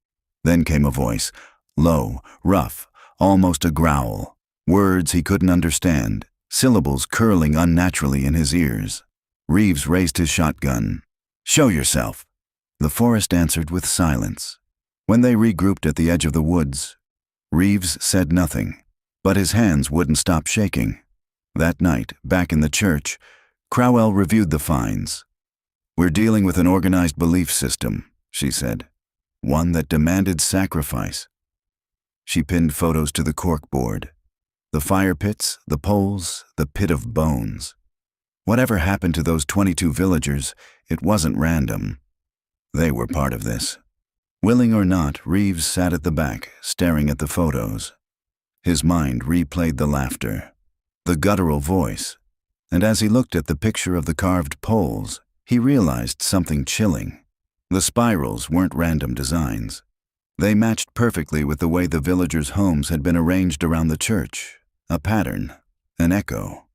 Then came a voice, low, rough, almost a growl. Words he couldn't understand, syllables curling unnaturally in his ears. Reeves raised his shotgun. "Show yourself." The forest answered with silence. When they regrouped at the edge of the woods, Reeves said nothing, but his hands wouldn't stop shaking. That night, back in the church, Crowell reviewed the finds. "We're dealing with an organized belief system," she said. "One that demanded sacrifice." She pinned photos to the corkboard. The fire pits, the poles, the pit of bones. Whatever happened to those 22 villagers, it wasn't random. They were part of this. Willing or not, Reeves sat at the back, staring at the photos. His mind replayed the laughter, the guttural voice, and as he looked at the picture of the carved poles, he realized something chilling. The spirals weren't random designs. They matched perfectly with the way the villagers' homes had been arranged around the church, a pattern, an echo.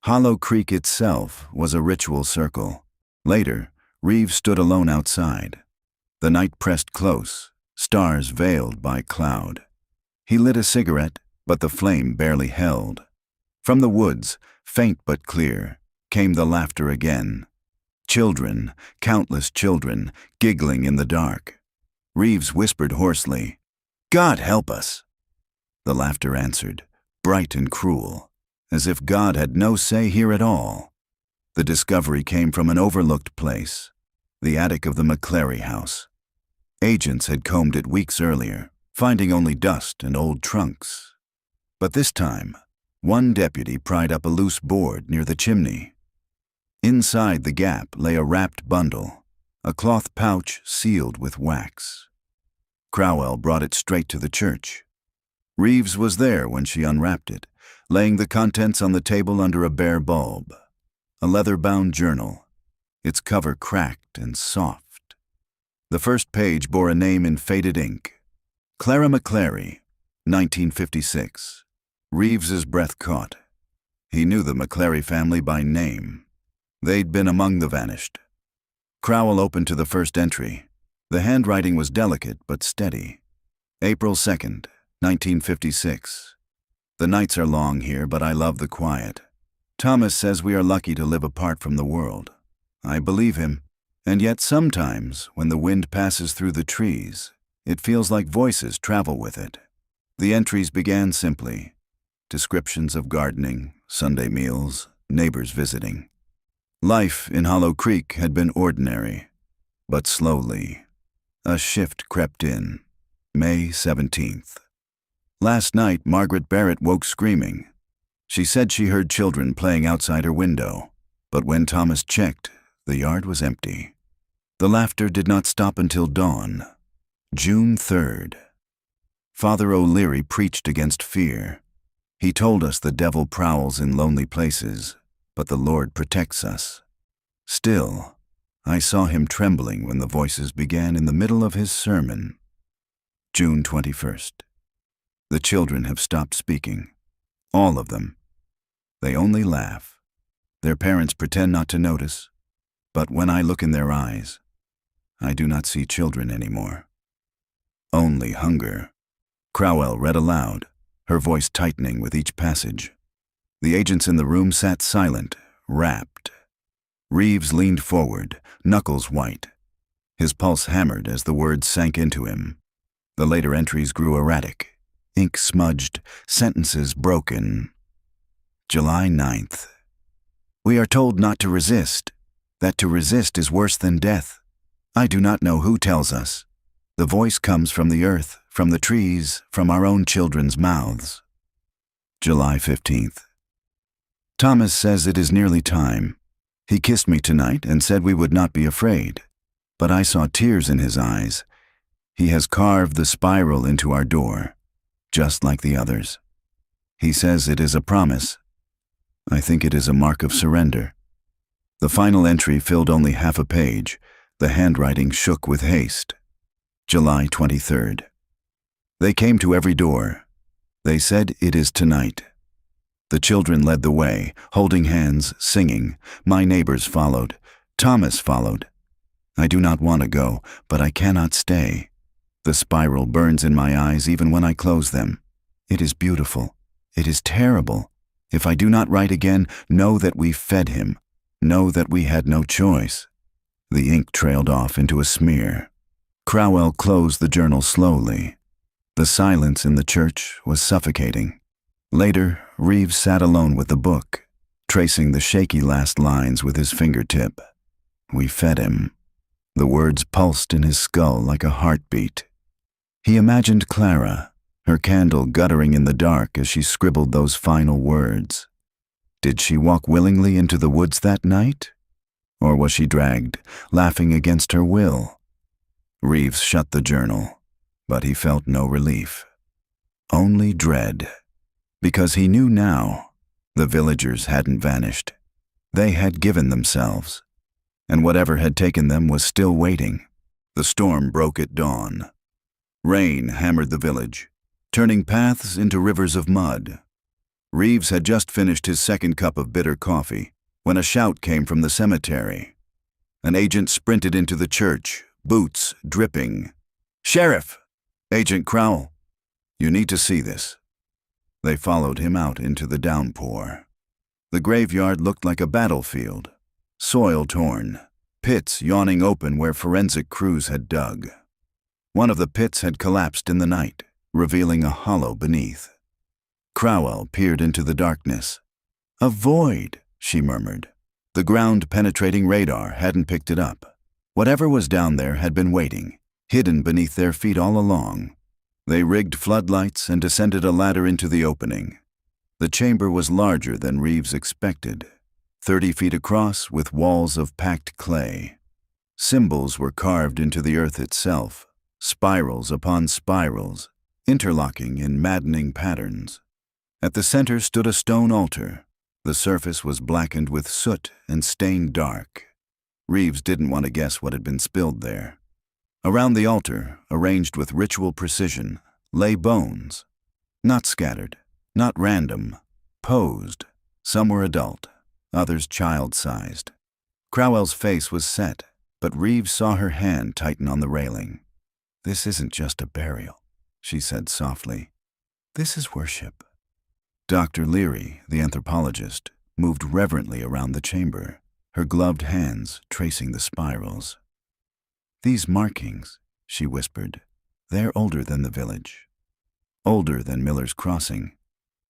Hollow Creek itself was a ritual circle. Later, Reeves stood alone outside. The night pressed close, stars veiled by cloud. He lit a cigarette, but the flame barely held. From the woods, faint but clear, came the laughter again. Children, countless children, giggling in the dark. Reeves whispered hoarsely, "God help us." The laughter answered, bright and cruel, as if God had no say here at all. The discovery came from an overlooked place, the attic of the McClary house. Agents had combed it weeks earlier, finding only dust and old trunks. But this time, one deputy pried up a loose board near the chimney. Inside the gap lay a wrapped bundle, a cloth pouch sealed with wax. Crowell brought it straight to the church. Reeves was there when she unwrapped it, laying the contents on the table under a bare bulb. A leather-bound journal, its cover cracked and soft. The first page bore a name in faded ink. Clara McClary, 1956. Reeves's breath caught. He knew the McClary family by name. They'd been among the vanished. Crowell opened to the first entry. The handwriting was delicate but steady. April 2nd, 1956. The nights are long here, but I love the quiet. Thomas says we are lucky to live apart from the world. I believe him. And yet sometimes, when the wind passes through the trees, it feels like voices travel with it. The entries began simply. Descriptions of gardening, Sunday meals, neighbors visiting. Life in Hollow Creek had been ordinary, but slowly, a shift crept in. May 17th. Last night, Margaret Barrett woke screaming. She said she heard children playing outside her window, but when Thomas checked, the yard was empty. The laughter did not stop until dawn. June 3rd. Father O'Leary preached against fear. He told us the devil prowls in lonely places, but the Lord protects us. Still, I saw him trembling when the voices began in the middle of his sermon. June 21st. The children have stopped speaking. All of them. They only laugh. Their parents pretend not to notice. But when I look in their eyes, I do not see children anymore. Only hunger. Crowell read aloud, her voice tightening with each passage. The agents in the room sat silent, rapt. Reeves leaned forward, knuckles white. His pulse hammered as the words sank into him. The later entries grew erratic, ink smudged, sentences broken. July 9th. We are told not to resist, that to resist is worse than death. I do not know who tells us. The voice comes from the earth, from the trees, from our own children's mouths. July 15th. Thomas says it is nearly time. He kissed me tonight and said we would not be afraid. But I saw tears in his eyes. He has carved the spiral into our door, just like the others. He says it is a promise. I think it is a mark of surrender. The final entry filled only half a page. The handwriting shook with haste. July 23rd. They came to every door. They said it is tonight. The children led the way, holding hands, singing. My neighbors followed. Thomas followed. I do not want to go, but I cannot stay. The spiral burns in my eyes even when I close them. It is beautiful. It is terrible. If I do not write again, know that we fed him. Know that we had no choice. The ink trailed off into a smear. Crowell closed the journal slowly. The silence in the church was suffocating. Later, Reeves sat alone with the book, tracing the shaky last lines with his fingertip. We fed him. The words pulsed in his skull like a heartbeat. He imagined Clara, her candle guttering in the dark as she scribbled those final words. Did she walk willingly into the woods that night? Or was she dragged, laughing against her will? Reeves shut the journal, but he felt no relief. Only dread. Because he knew now, the villagers hadn't vanished. They had given themselves, and whatever had taken them was still waiting. The storm broke at dawn. Rain hammered the village, turning paths into rivers of mud. Reeves had just finished his second cup of bitter coffee when a shout came from the cemetery. An agent sprinted into the church, boots dripping. "Sheriff! Agent Crowell, you need to see this." They followed him out into the downpour. The graveyard looked like a battlefield, soil torn, pits yawning open where forensic crews had dug. One of the pits had collapsed in the night, revealing a hollow beneath. Crowell peered into the darkness. "A void," she murmured. The ground-penetrating radar hadn't picked it up. Whatever was down there had been waiting, hidden beneath their feet all along. They rigged floodlights and descended a ladder into the opening. The chamber was larger than Reeves expected, 30 feet across with walls of packed clay. Symbols were carved into the earth itself, spirals upon spirals, interlocking in maddening patterns. At the center stood a stone altar. The surface was blackened with soot and stained dark. Reeves didn't want to guess what had been spilled there. Around the altar, arranged with ritual precision, lay bones. Not scattered, not random, posed. Some were adult, others child-sized. Crowell's face was set, but Reeves saw her hand tighten on the railing. "This isn't just a burial," she said softly. "This is worship." Dr. Leary, the anthropologist, moved reverently around the chamber, her gloved hands tracing the spirals. "These markings," she whispered, "they're older than the village. Older than Miller's Crossing.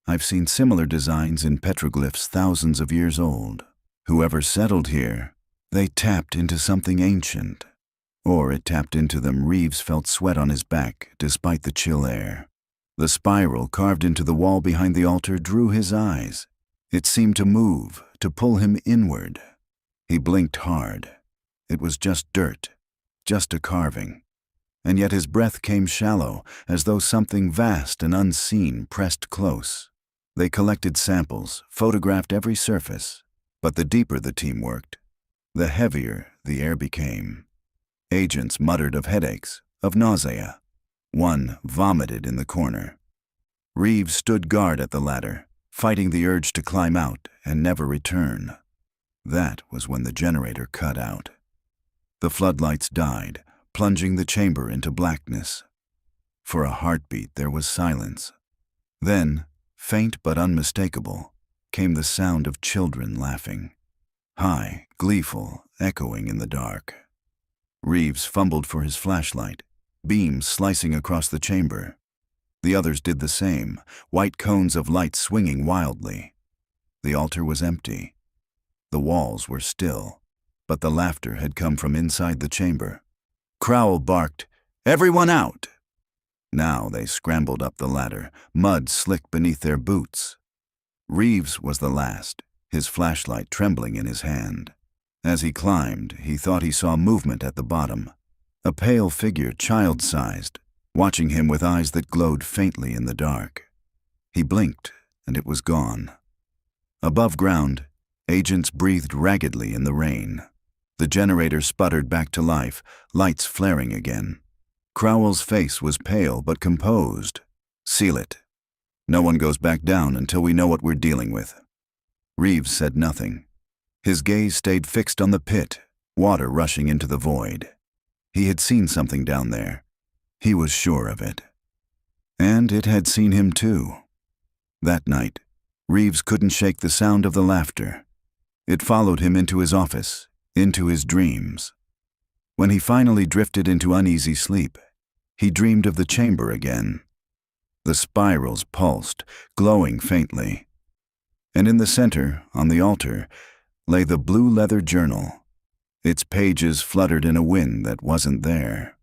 I've seen similar designs in petroglyphs thousands of years old. Whoever settled here, they tapped into something ancient. Or it tapped into them." Reeves felt sweat on his back, despite the chill air. The spiral carved into the wall behind the altar drew his eyes. It seemed to move, to pull him inward. He blinked hard. It was just dirt. Just a carving. And yet his breath came shallow, as though something vast and unseen pressed close. They collected samples, photographed every surface. But the deeper the team worked, the heavier the air became. Agents muttered of headaches, of nausea. One vomited in the corner. Reeves stood guard at the ladder, fighting the urge to climb out and never return. That was when the generator cut out. The floodlights died, plunging the chamber into blackness. For a heartbeat there was silence. Then, faint but unmistakable, came the sound of children laughing. High, gleeful, echoing in the dark. Reeves fumbled for his flashlight, beams slicing across the chamber. The others did the same, white cones of light swinging wildly. The altar was empty. The walls were still, but the laughter had come from inside the chamber. Crowell barked, "Everyone out!" Now they scrambled up the ladder, mud slick beneath their boots. Reeves was the last, his flashlight trembling in his hand. As he climbed, he thought he saw movement at the bottom. A pale figure, child-sized, watching him with eyes that glowed faintly in the dark. He blinked, and it was gone. Above ground, agents breathed raggedly in the rain. The generator sputtered back to life, lights flaring again. Crowell's face was pale but composed. "Seal it. No one goes back down until we know what we're dealing with." Reeves said nothing. His gaze stayed fixed on the pit, water rushing into the void. He had seen something down there. He was sure of it. And it had seen him too. That night, Reeves couldn't shake the sound of the laughter. It followed him into his office, into his dreams. When he finally drifted into uneasy sleep, he dreamed of the chamber again. The spirals pulsed, glowing faintly. And in the center, on the altar, lay the blue leather journal. Its pages fluttered in a wind that wasn't there.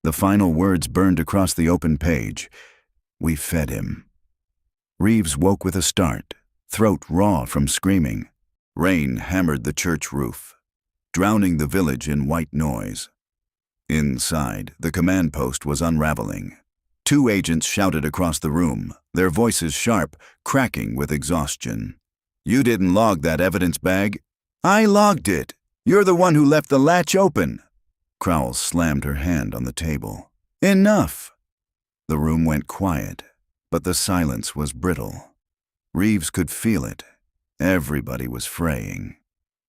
The final words burned across the open page. "We fed him." Reeves woke with a start, throat raw from screaming. Rain hammered the church roof, drowning the village in white noise. Inside, the command post was unraveling. 2 agents shouted across the room, their voices sharp, cracking with exhaustion. "You didn't log that evidence bag." "I logged it. You're the one who left the latch open." Crowell slammed her hand on the table. "Enough." The room went quiet, but the silence was brittle. Reeves could feel it. Everybody was fraying.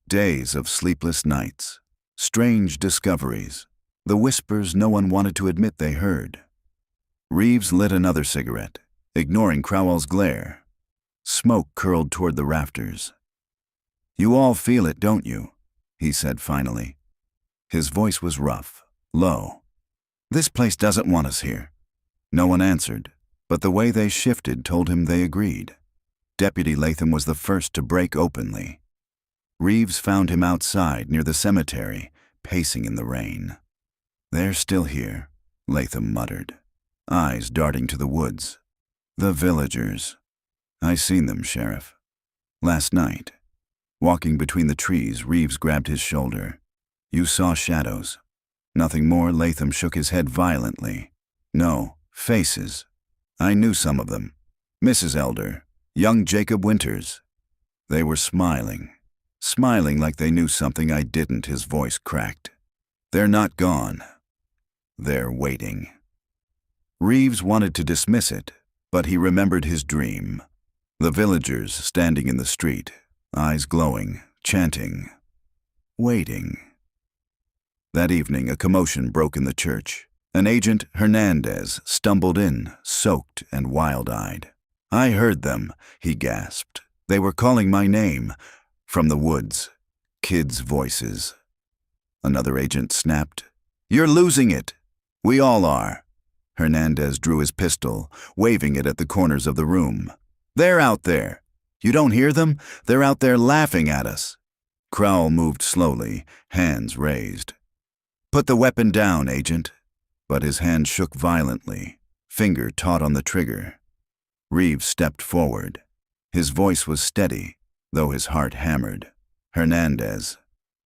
Days of sleepless nights, strange discoveries, the whispers no one wanted to admit they heard. Reeves lit another cigarette, ignoring Crowell's glare. Smoke curled toward the rafters. "You all feel it, don't you?" he said finally. His voice was rough, low. "This place doesn't want us here." No one answered, but the way they shifted told him they agreed. Deputy Latham was the first to break openly. Reeves found him outside near the cemetery, pacing in the rain. "They're still here," Latham muttered, eyes darting to the woods. "The villagers. I seen them, Sheriff. Last night." Walking between the trees, Reeves grabbed his shoulder. "You saw shadows." "Nothing more." Latham shook his head violently. "No, faces. I knew some of them. Mrs. Elder, young Jacob Winters. They were smiling like they knew something I didn't." His voice cracked. "They're not gone. They're waiting." Reeves wanted to dismiss it, but he remembered his dream. The villagers standing in the street, eyes glowing, chanting, waiting. That evening, a commotion broke in the church. An agent, Hernandez, stumbled in, soaked and wild-eyed. "I heard them," he gasped. "They were calling my name." From the woods, kids' voices. Another agent snapped, "You're losing it." "We all are." Hernandez drew his pistol, waving it at the corners of the room. "They're out there. You don't hear them? They're out there laughing at us." Crowell moved slowly, hands raised. "Put the weapon down, Agent." But his hand shook violently, finger taut on the trigger. Reeves stepped forward. His voice was steady, though his heart hammered. "Hernandez,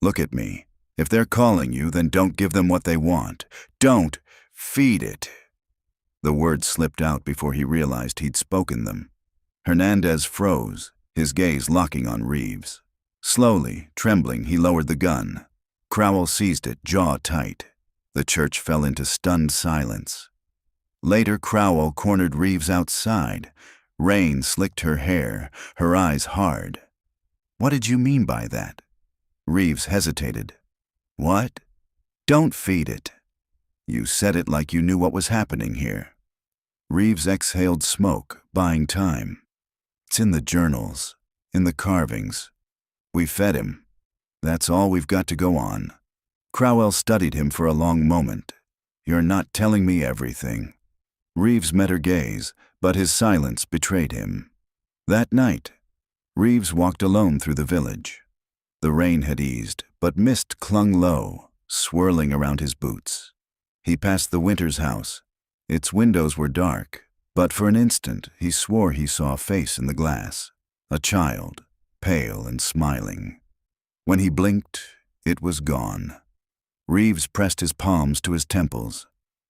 look at me. If they're calling you, then don't give them what they want. Don't feed it." The words slipped out before he realized he'd spoken them. Hernandez froze, his gaze locking on Reeves. Slowly, trembling, he lowered the gun. Crowell seized it, jaw tight. The church fell into stunned silence. Later, Crowell cornered Reeves outside. Rain slicked her hair, her eyes hard. "What did you mean by that?" Reeves hesitated. "What?" "Don't feed it." "You said it like you knew what was happening here." Reeves exhaled smoke, buying time. "It's in the journals, in the carvings. We fed him. That's all we've got to go on." Crowell studied him for a long moment. "You're not telling me everything." Reeves met her gaze, but his silence betrayed him. That night, Reeves walked alone through the village. The rain had eased, but mist clung low, swirling around his boots. He passed the Winters house. Its windows were dark, but for an instant he swore he saw a face in the glass. A child, pale and smiling. When he blinked, it was gone. Reeves pressed his palms to his temples.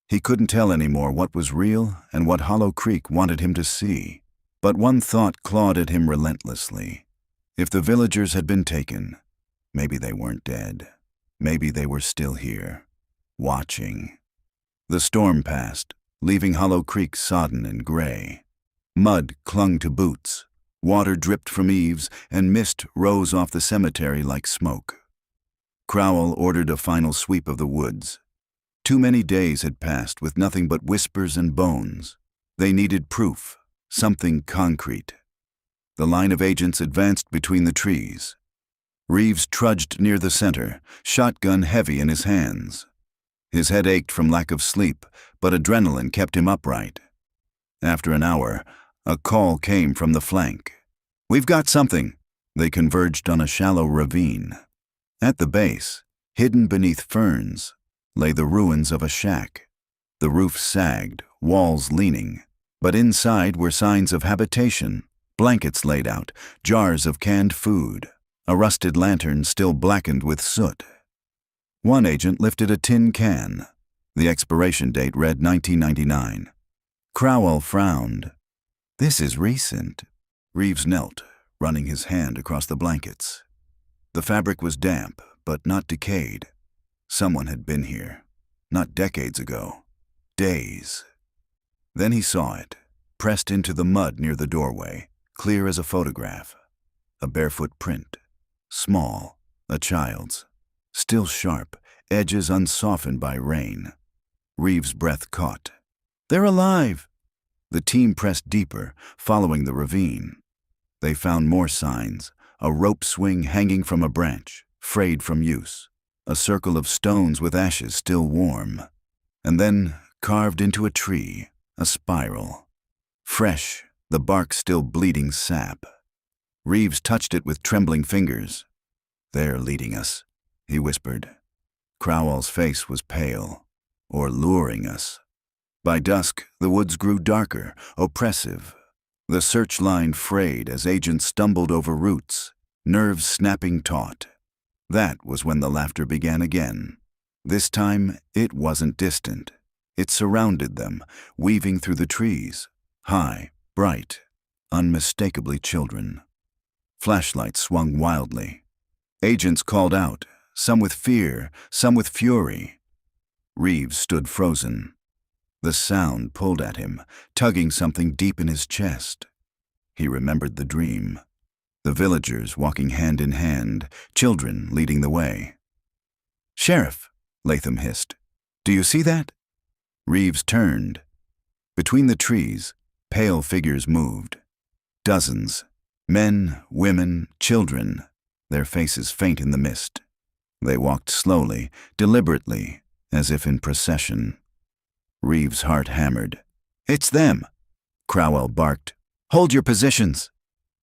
He couldn't tell anymore what was real and what Hollow Creek wanted him to see. But one thought clawed at him relentlessly. If the villagers had been taken, maybe they weren't dead. Maybe they were still here, watching. The storm passed, leaving Hollow Creek sodden and gray. Mud clung to boots, water dripped from eaves, and mist rose off the cemetery like smoke. Crowell ordered a final sweep of the woods. Too many days had passed with nothing but whispers and bones. They needed proof, something concrete. The line of agents advanced between the trees. Reeves trudged near the center, shotgun heavy in his hands. His head ached from lack of sleep, but adrenaline kept him upright. After an hour, a call came from the flank. "We've got something." They converged on a shallow ravine. At the base, hidden beneath ferns, lay the ruins of a shack. The roof sagged, walls leaning, but inside were signs of habitation, blankets laid out, jars of canned food, a rusted lantern still blackened with soot. One agent lifted a tin can. The expiration date read 1999. Crowell frowned. "This is recent." Reeves knelt, running his hand across the blankets. The fabric was damp, but not decayed. Someone had been here. Not decades ago. Days. Then he saw it, pressed into the mud near the doorway, clear as a photograph. A barefoot print. Small, a child's. Still sharp, edges unsoftened by rain. Reeves' breath caught. "They're alive!" The team pressed deeper, following the ravine. They found more signs, a rope swing hanging from a branch, frayed from use, a circle of stones with ashes still warm, and then, carved into a tree, a spiral. Fresh, the bark still bleeding sap. Reeves touched it with trembling fingers. "They're leading us," he whispered. Crowell's face was pale, or luring us. By dusk, the woods grew darker, oppressive. The search line frayed as agents stumbled over roots, nerves snapping taut. That was when the laughter began again. This time, it wasn't distant. It surrounded them, weaving through the trees. High, bright, unmistakably children. Flashlights swung wildly. Agents called out, some with fear, some with fury. Reeves stood frozen. The sound pulled at him, tugging something deep in his chest. He remembered the dream. The villagers walking hand in hand, children leading the way. "Sheriff," Latham hissed, "do you see that?" Reeves turned. Between the trees, pale figures moved. Dozens. Men, women, children, their faces faint in the mist. They walked slowly, deliberately, as if in procession. Reeves' heart hammered. "It's them!" Crowell barked. "Hold your positions!"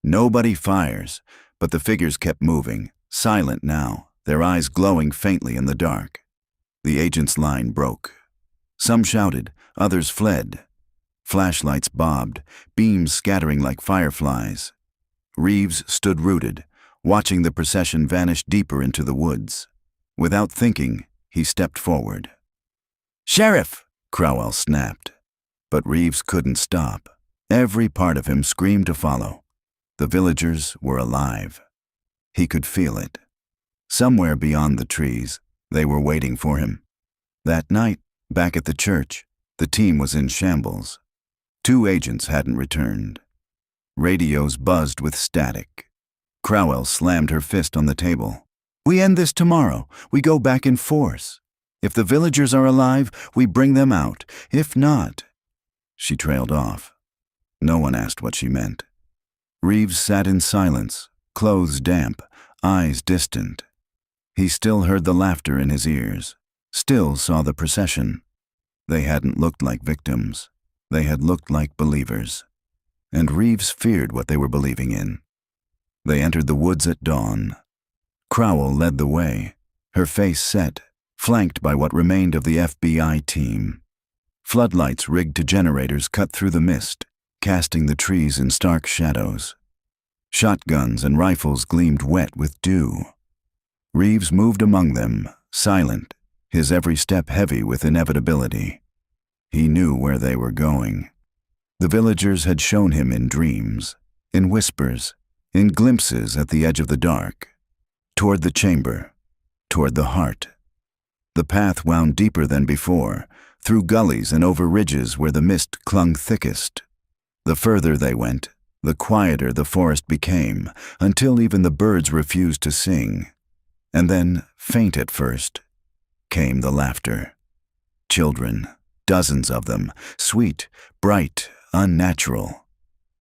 Nobody fires, but the figures kept moving, silent now, their eyes glowing faintly in the dark. The agent's line broke. Some shouted, others fled. Flashlights bobbed, beams scattering like fireflies. Reeves stood rooted, watching the procession vanish deeper into the woods. Without thinking, he stepped forward. "Sheriff!" Crowell snapped. But Reeves couldn't stop. Every part of him screamed to follow. The villagers were alive. He could feel it. Somewhere beyond the trees, they were waiting for him. That night, back at the church, the team was in shambles. 2 agents hadn't returned. Radios buzzed with static. Crowell slammed her fist on the table. "We end this tomorrow. We go back in force. If the villagers are alive, we bring them out. If not..." She trailed off. No one asked what she meant. Reeves sat in silence, clothes damp, eyes distant. He still heard the laughter in his ears, still saw the procession. They hadn't looked like victims. They had looked like believers. And Reeves feared what they were believing in. They entered the woods at dawn. Crowell led the way, her face set, flanked by what remained of the FBI team. Floodlights rigged to generators cut through the mist, casting the trees in stark shadows. Shotguns and rifles gleamed wet with dew. Reeves moved among them, silent, his every step heavy with inevitability. He knew where they were going. The villagers had shown him in dreams, in whispers, in glimpses at the edge of the dark. Toward the chamber, toward the heart. The path wound deeper than before, through gullies and over ridges where the mist clung thickest. The further they went, the quieter the forest became, until even the birds refused to sing. And then, faint at first, came the laughter. Children, dozens of them, sweet, bright, unnatural.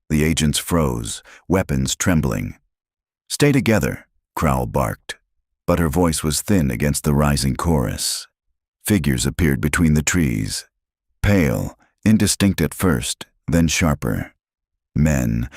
The agents froze, weapons trembling. "Stay together," Crowell barked, but her voice was thin against the rising chorus. Figures appeared between the trees, pale, indistinct at first, then sharper. Men,